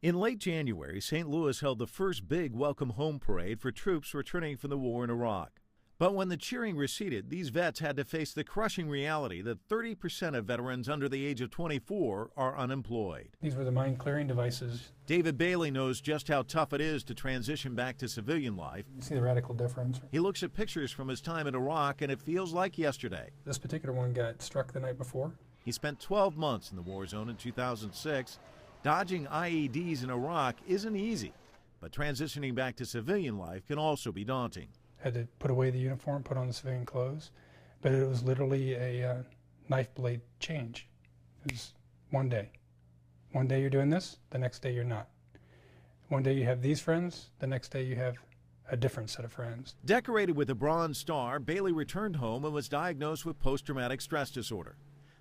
In late January, St. Louis held the first big welcome home parade for troops returning from the war in Iraq. But when the cheering receded, these vets had to face the crushing reality that 30% of veterans under the age of 24 are unemployed. These were the mind-clearing devices. David Bailey knows just how tough it is to transition back to civilian life. You see the radical difference. He looks at pictures from his time in Iraq, and it feels like yesterday. This particular one got struck the night before. He spent 12 months in the war zone in 2006. Dodging IEDs in Iraq isn't easy, but transitioning back to civilian life can also be daunting. Had to put away the uniform, put on the civilian clothes, but it was literally a knife blade change. It was one day. One day you're doing this, the next day you're not. One day you have these friends, the next day you have a different set of friends. Decorated with a Bronze Star, Bailey returned home and was diagnosed with post-traumatic stress disorder.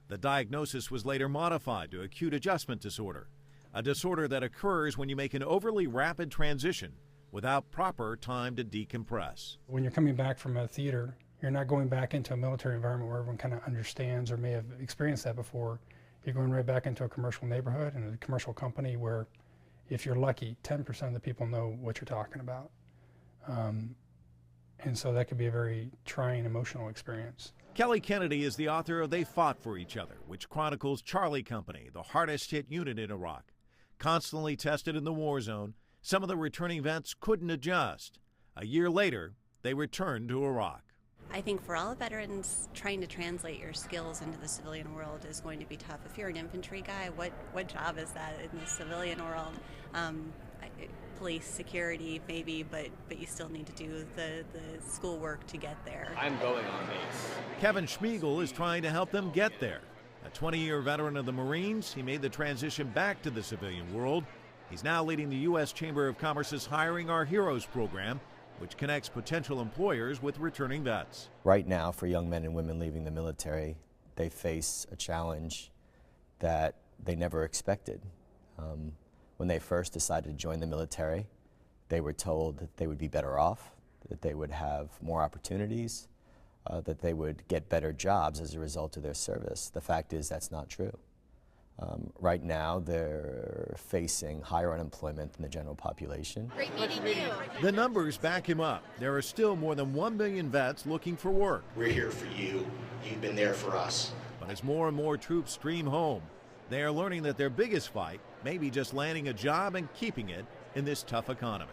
The diagnosis was later modified to acute adjustment disorder, a disorder that occurs when you make an overly rapid transition without proper time to decompress. When you're coming back from a theater, you're not going back into a military environment where everyone kind of understands or may have experienced that before. You're going right back into a commercial neighborhood and a commercial company where, if you're lucky, 10% of the people know what you're talking about. And so that could be a very trying emotional experience. Kelly Kennedy is the author of They Fought for Each Other, which chronicles Charlie Company, the hardest hit unit in Iraq. Constantly tested in the war zone, some of the returning vets couldn't adjust. A year later, they returned to Iraq. I think for all veterans, trying to translate your skills into the civilian world is going to be tough. If you're an infantry guy, what job is that in the civilian world? Police, security, maybe, but you still need to do the schoolwork to get there. I'm going on base. Kevin Schmiegel is trying to help them get there. A 20-year veteran of the Marines, he made the transition back to the civilian world. He's now leading the U.S. Chamber of Commerce's Hiring Our Heroes program, which connects potential employers with returning vets. Right now, for young men and women leaving the military, they face a challenge that they never expected. When they first decided to join the military, they were told that they would be better off, that they would have more opportunities, that they would get better jobs as a result of their service. The fact is that's not true. Right now, they're facing higher unemployment than the general population. Great meeting you. The numbers back him up. There are still more than 1 million vets looking for work. We're here for you. You've been there for us. But as more and more troops stream home, they are learning that their biggest fight may be just landing a job and keeping it in this tough economy.